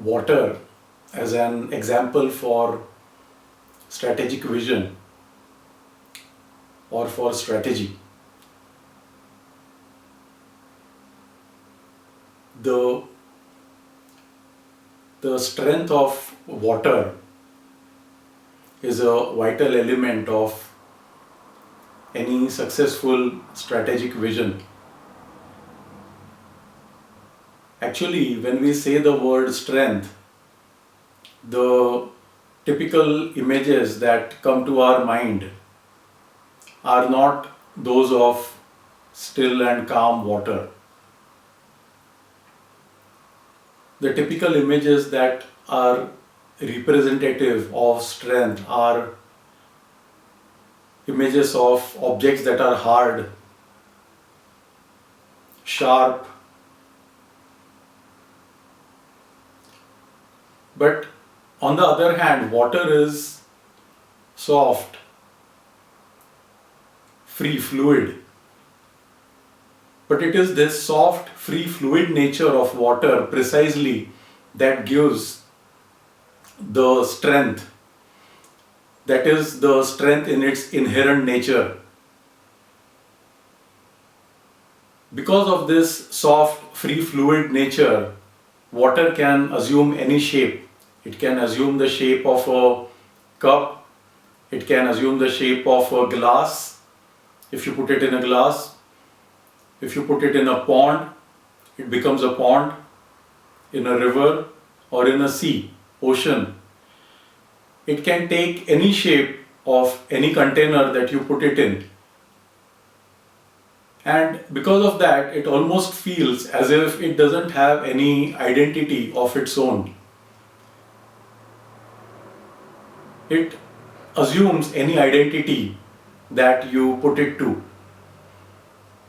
water as an example for strategic vision or for strategy. The strength of water is a vital element of any successful strategic vision. Actually, when we say the word strength, the typical images that come to our mind are not those of still and calm water. The typical images that are representative of strength are images of objects that are hard, sharp, but on the other hand, water is soft, free fluid. But it is this soft, free fluid nature of water precisely that gives the strength. That is the strength in its inherent nature. Because of this soft, free fluid nature, water can assume any shape. It can assume the shape of a cup. It can assume the shape of a glass. If you put it in a glass, if you put it in a pond, it becomes a pond, in a river or in a sea, ocean. It can take any shape of any container that you put it in. And because of that, it almost feels as if it doesn't have any identity of its own. It assumes any identity that you put it to.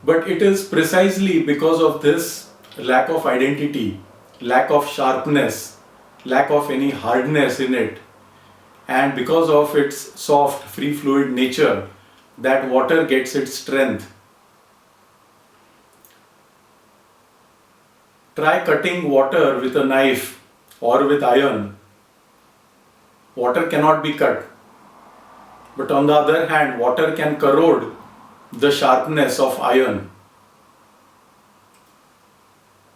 But it is precisely because of this lack of identity, lack of sharpness, lack of any hardness in it, and because of its soft, free fluid nature, that water gets its strength. Try cutting water with a knife or with iron. Water cannot be cut. But on the other hand, water can corrode the sharpness of iron.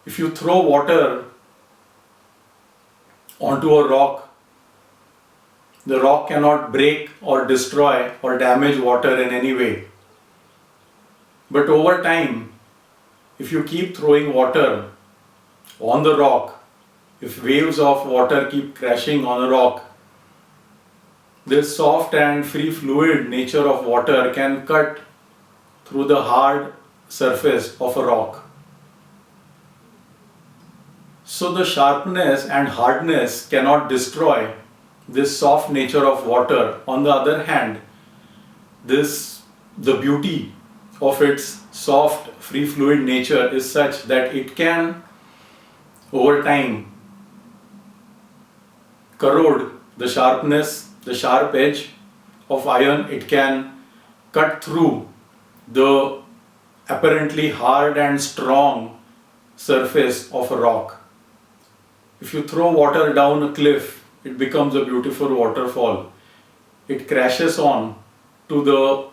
If you throw water onto a rock, the rock cannot break or destroy or damage water in any way. But over time, if you keep throwing water on the rock, if waves of water keep crashing on a rock, this soft and free fluid nature of water can cut through the hard surface of a rock. So the sharpness and hardness cannot destroy this soft nature of water. On the other hand, the beauty of its soft, free fluid nature is such that it can, over time, corrode the sharpness, the sharp edge of iron. It can cut through the apparently hard and strong surface of a rock. If you throw water down a cliff, it becomes a beautiful waterfall. It crashes onto the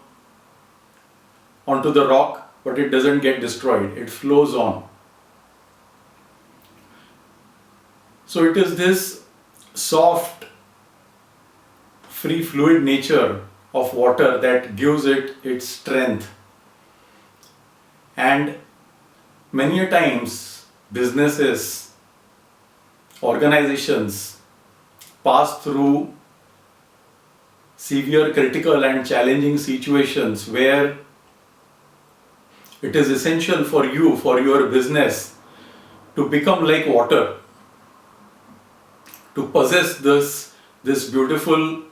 rock, but it doesn't get destroyed. It flows on. So it is this soft, free fluid nature of water that gives it its strength. And many a times, businesses, organizations pass through severe critical and challenging situations where it is essential for you, for your business, to become like water, to possess this beautiful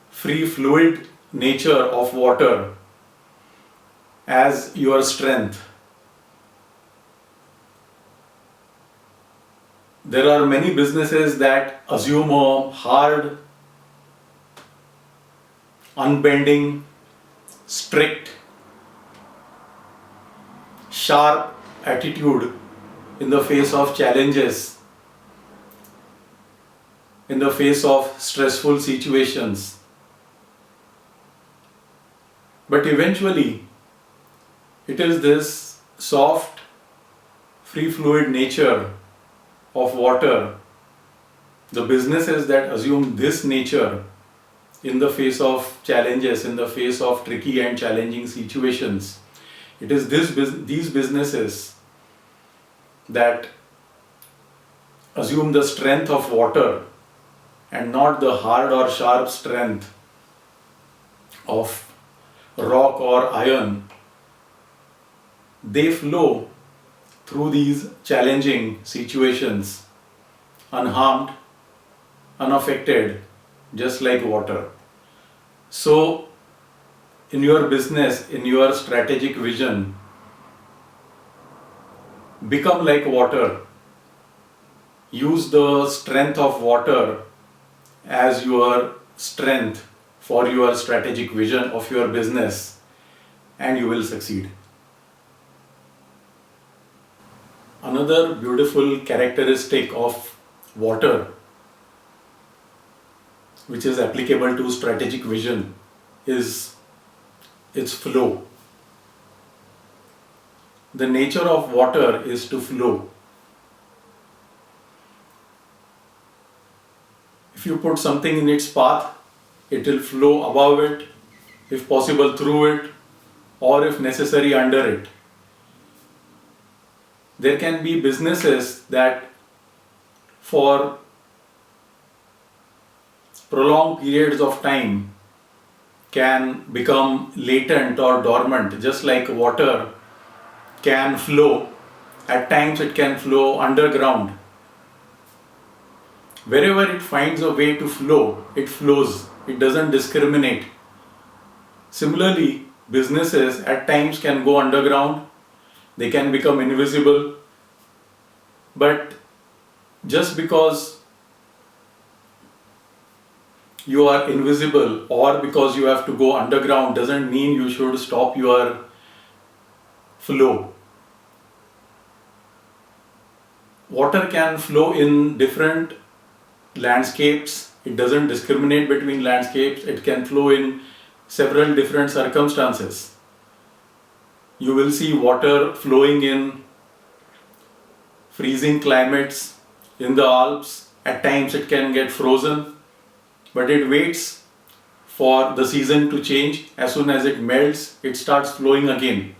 free fluid nature of water as your strength. There are many businesses that assume a hard, unbending, strict, sharp attitude in the face of challenges. in the face of stressful situations. But eventually, it is this soft, free fluid nature of water, the businesses that assume this nature in the face of challenges, in the face of tricky and challenging situations. It is these businesses that assume the strength of water and not the hard or sharp strength of rock or iron. They flow through these challenging situations unharmed, unaffected, just like water. So, in your business, in your strategic vision, become like water. Use the strength of water as your strength for your strategic vision of your business, and you will succeed. Another beautiful characteristic of water, which is applicable to strategic vision, is its flow. The nature of water is to flow. If you put something in its path, it will flow above it, if possible through it, or if necessary under it. There can be businesses that for prolonged periods of time can become latent or dormant, just like water can flow. At times it can flow underground. Wherever it finds a way to flow, it flows. It doesn't discriminate. Similarly, businesses at times can go underground. They can become invisible. But just because you are invisible or because you have to go underground doesn't mean you should stop your flow. Water can flow in different landscapes. It doesn't discriminate between landscapes. It can flow in several different circumstances. You will see water flowing in freezing climates in the Alps. At times it can get frozen, but it waits for the season to change. As soon as it melts, it starts flowing again.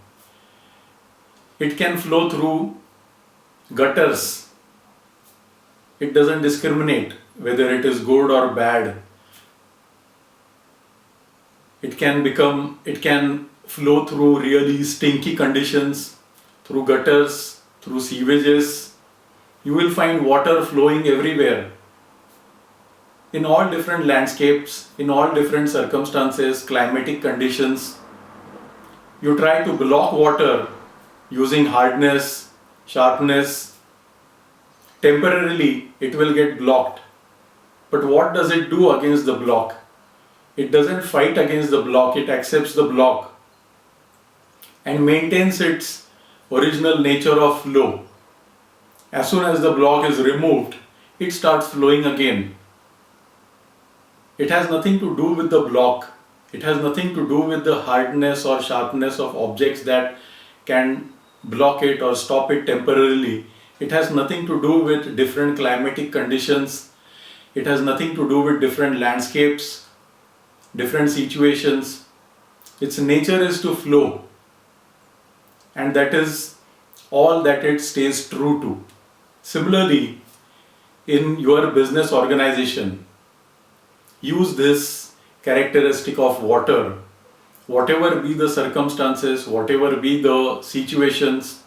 It can flow through gutters. It doesn't discriminate whether it is good or bad. It can flow through really stinky conditions, through gutters, through sewages. You will find water flowing everywhere. In all different landscapes, in all different circumstances, climatic conditions. You try to block water using hardness, sharpness. Temporarily, it will get blocked. But what does it do against the block? It doesn't fight against the block, it accepts the block and maintains its original nature of flow. As soon as the block is removed, it starts flowing again. It has nothing to do with the block. It has nothing to do with the hardness or sharpness of objects that can block it or stop it temporarily. It has nothing to do with different climatic conditions. It has nothing to do with different landscapes, different situations. Its nature is to flow, and that is all that it stays true to. Similarly, in your business organization, use this characteristic of water. Whatever be the circumstances, whatever be the situations,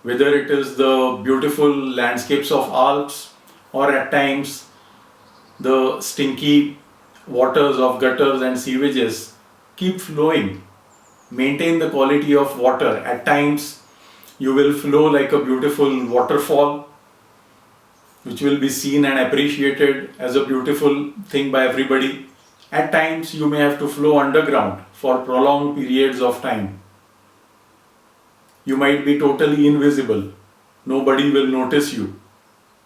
whether it is the beautiful landscapes of Alps or at times the stinky waters of gutters and sewages, keep flowing. Maintain the quality of water. At times you will flow like a beautiful waterfall, which will be seen and appreciated as a beautiful thing by everybody. At times you may have to flow underground for prolonged periods of time. You might be totally invisible. Nobody will notice you.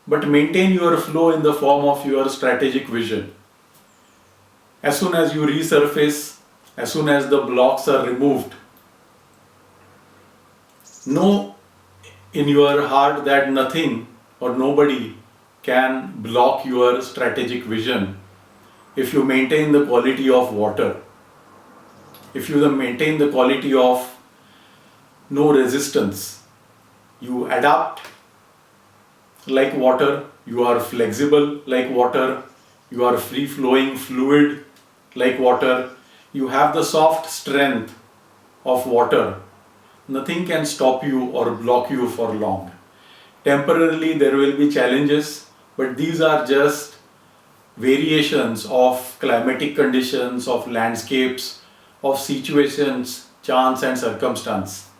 but maintain your flow in the form of your strategic vision. As soon as you resurface, as soon as the blocks are removed, know in your heart that nothing or nobody can block your strategic vision if you maintain the quality of water, if you maintain the quality of no resistance, you adapt like water, you are flexible like water, you are free flowing fluid like water, you have the soft strength of water. Nothing can stop you or block you for long. Temporarily there will be challenges, but these are just variations of climatic conditions, of landscapes, of situations, chance and circumstance.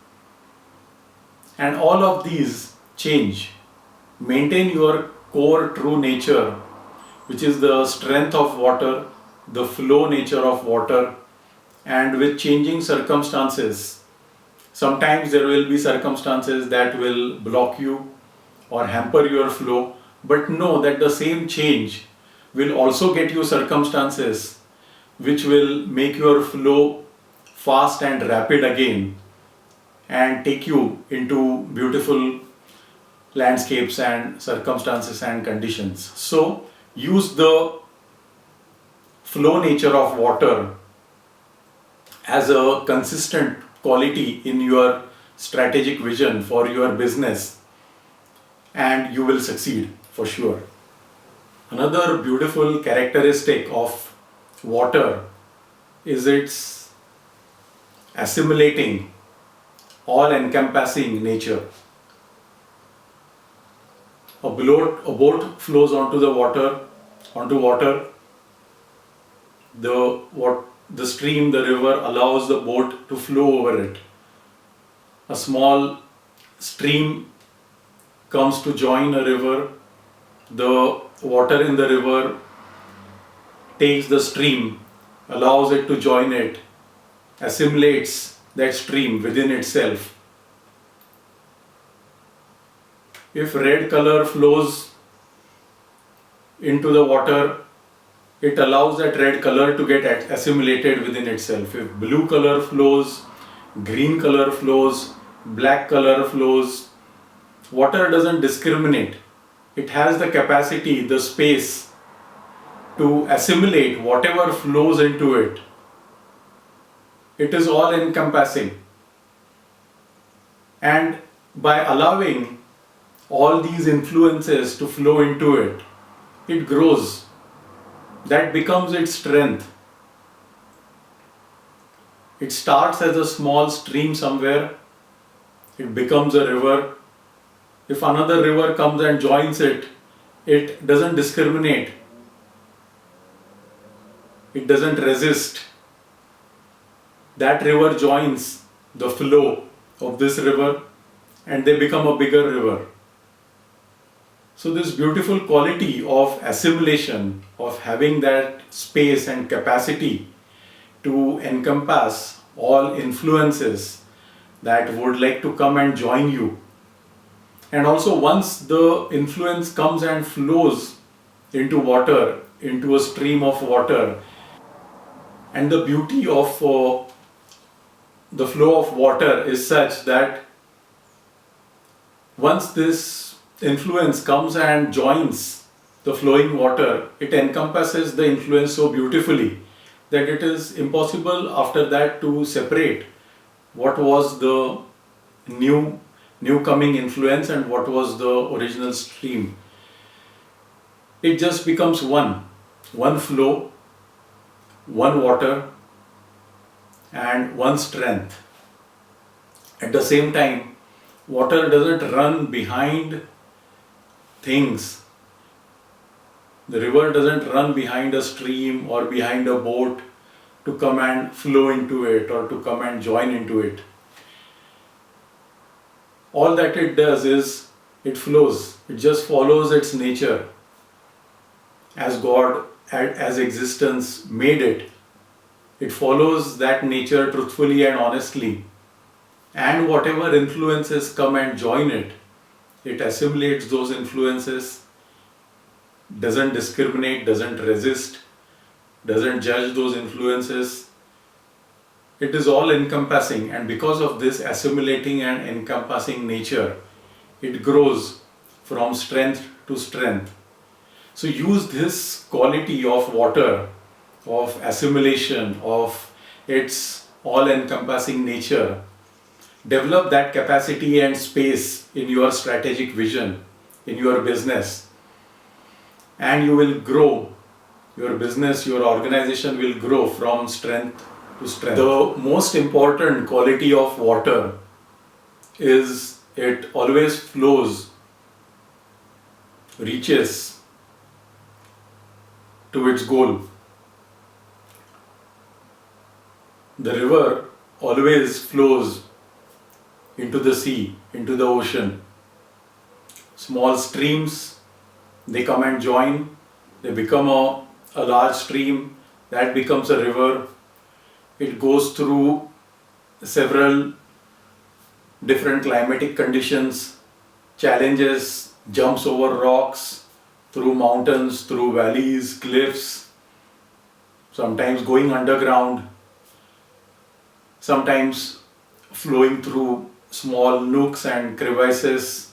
And all of these change. Maintain your core true nature, which is the strength of water, the flow nature of water, and with changing circumstances. Sometimes there will be circumstances that will block you or hamper your flow, but know that the same change will also get you circumstances which will make your flow fast and rapid again and take you into beautiful landscapes and circumstances and conditions. So use the flow nature of water as a consistent quality in your strategic vision for your business, and you will succeed for sure. Another beautiful characteristic of water is its assimilating, all-encompassing nature. A boat flows onto the water, the stream, the river allows the boat to flow over it. A small stream comes to join a river, the water in the river takes the stream, allows it to join it, assimilates that stream within itself. If red color flows into the water, it allows that red color to get assimilated within itself. If blue color flows, green color flows, black color flows, water doesn't discriminate. It has the capacity, the space to assimilate whatever flows into it. It is all encompassing. And by allowing all these influences to flow into it, it grows. That becomes its strength. It starts as a small stream somewhere, it becomes a river. If another river comes and joins it, it doesn't discriminate. It doesn't resist. That river joins the flow of this river and they become a bigger river. So this beautiful quality of assimilation, of having that space and capacity to encompass all influences that would like to come and join you. And also once the influence comes and flows into water, into a stream of water, and the beauty of the flow of water is such that once this influence comes and joins the flowing water, it encompasses the influence so beautifully that it is impossible after that to separate what was the new coming influence and what was the original stream. It just becomes one flow, one water and one strength. At the same time, water doesn't run behind things. The river doesn't run behind a stream or behind a boat to come and flow into it or to come and join into it. All that it does is it flows. It just follows its nature as God, as existence made it. It follows that nature truthfully and honestly. And whatever influences come and join it, it assimilates those influences doesn't discriminate, doesn't resist, doesn't judge those influences. It is all encompassing, and because of this assimilating and encompassing nature, it grows from strength to strength. So use this quality of water, of assimilation, of its all encompassing nature. Develop that capacity and space in your strategic vision, in your business, and you will grow. Your business, your organization will grow from strength to strength. The most important quality of water is it always flows, reaches to its goal. The river always flows into the sea, into the ocean. Small streams, they come and join, they become a large stream, that becomes a river. It goes through several different climatic conditions, challenges, jumps over rocks, through mountains, through valleys, cliffs, sometimes going underground, sometimes flowing through small nooks and crevices,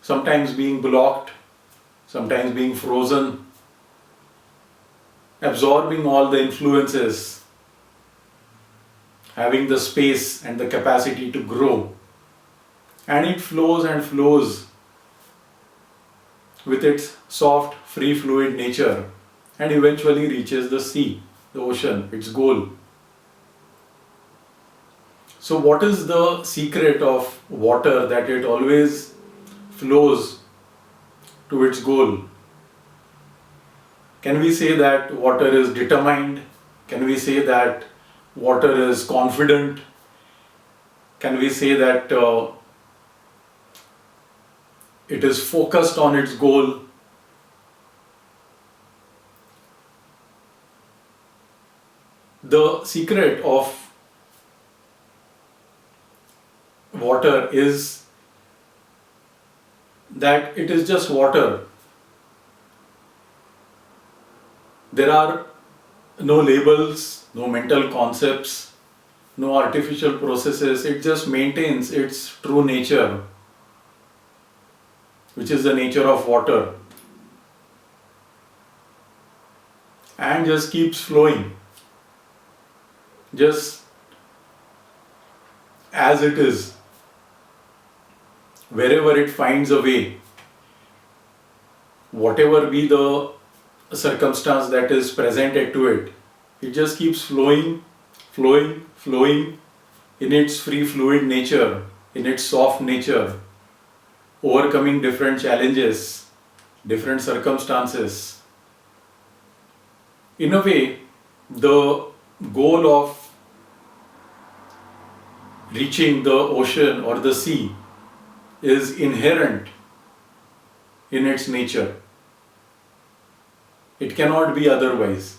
sometimes being blocked, sometimes being frozen, absorbing all the influences, having the space and the capacity to grow. And it flows and flows with its soft, free fluid nature and eventually reaches the sea, the ocean, its goal. So what is the secret of water, that it always flows to its goal? Can we say that water is determined? Can we say that water is confident? Can we say that it is focused on its goal? The secret of water is that it is just water. There are no labels, no mental concepts, no artificial processes. It just maintains its true nature, which is the nature of water, and just keeps flowing, just as it is, wherever it finds a way, whatever be the circumstance that is presented to it, it just keeps flowing, flowing, flowing in its free fluid nature, in its soft nature, overcoming different challenges, different circumstances. In a way, the goal of reaching the ocean or the sea is inherent in its nature. It cannot be otherwise.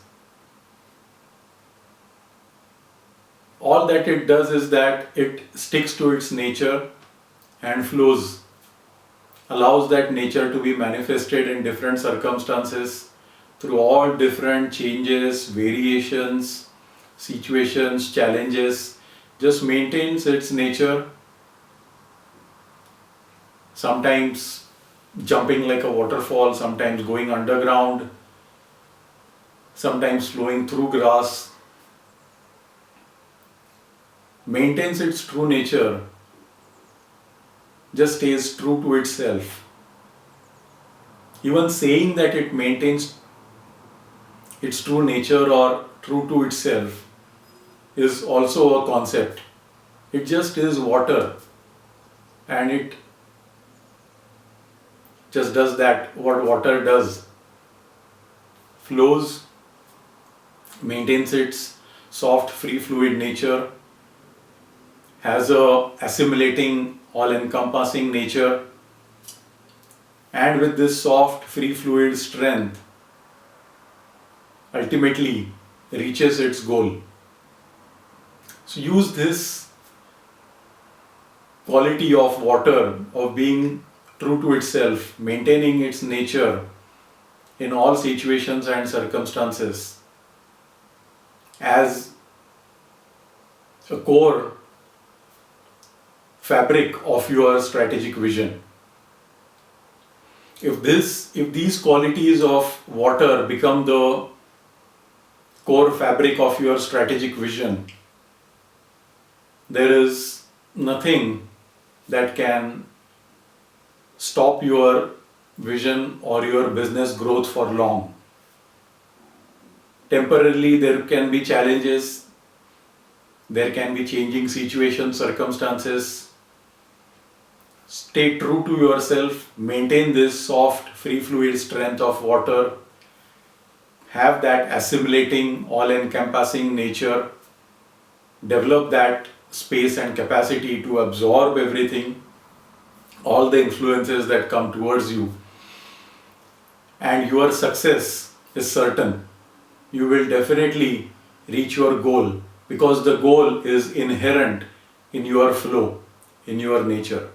All that it does is that it sticks to its nature and flows, allows that nature to be manifested in different circumstances through all different changes, variations, situations, challenges, just maintains its nature, sometimes jumping like a waterfall, sometimes going underground, sometimes flowing through grass, maintains its true nature, just stays true to itself. Even saying that it maintains its true nature or true to itself is also a concept. It just is water, and it just does that what water does, flows, maintains its soft free fluid nature, has a assimilating all encompassing nature, and with this soft free fluid strength ultimately reaches its goal. So use this quality of water, of being true to itself, maintaining its nature in all situations and circumstances as a core fabric of your strategic vision. If these qualities of water become the core fabric of your strategic vision, there is nothing that can stop your vision or your business growth for long. Temporarily, there can be challenges, there can be changing situations, circumstances. Stay true to yourself, maintain this soft, free fluid strength of water, have that assimilating, all encompassing nature, develop that space and capacity to absorb everything, all the influences that come towards you, and your success is certain. You will definitely reach your goal because the goal is inherent in your flow, in your nature.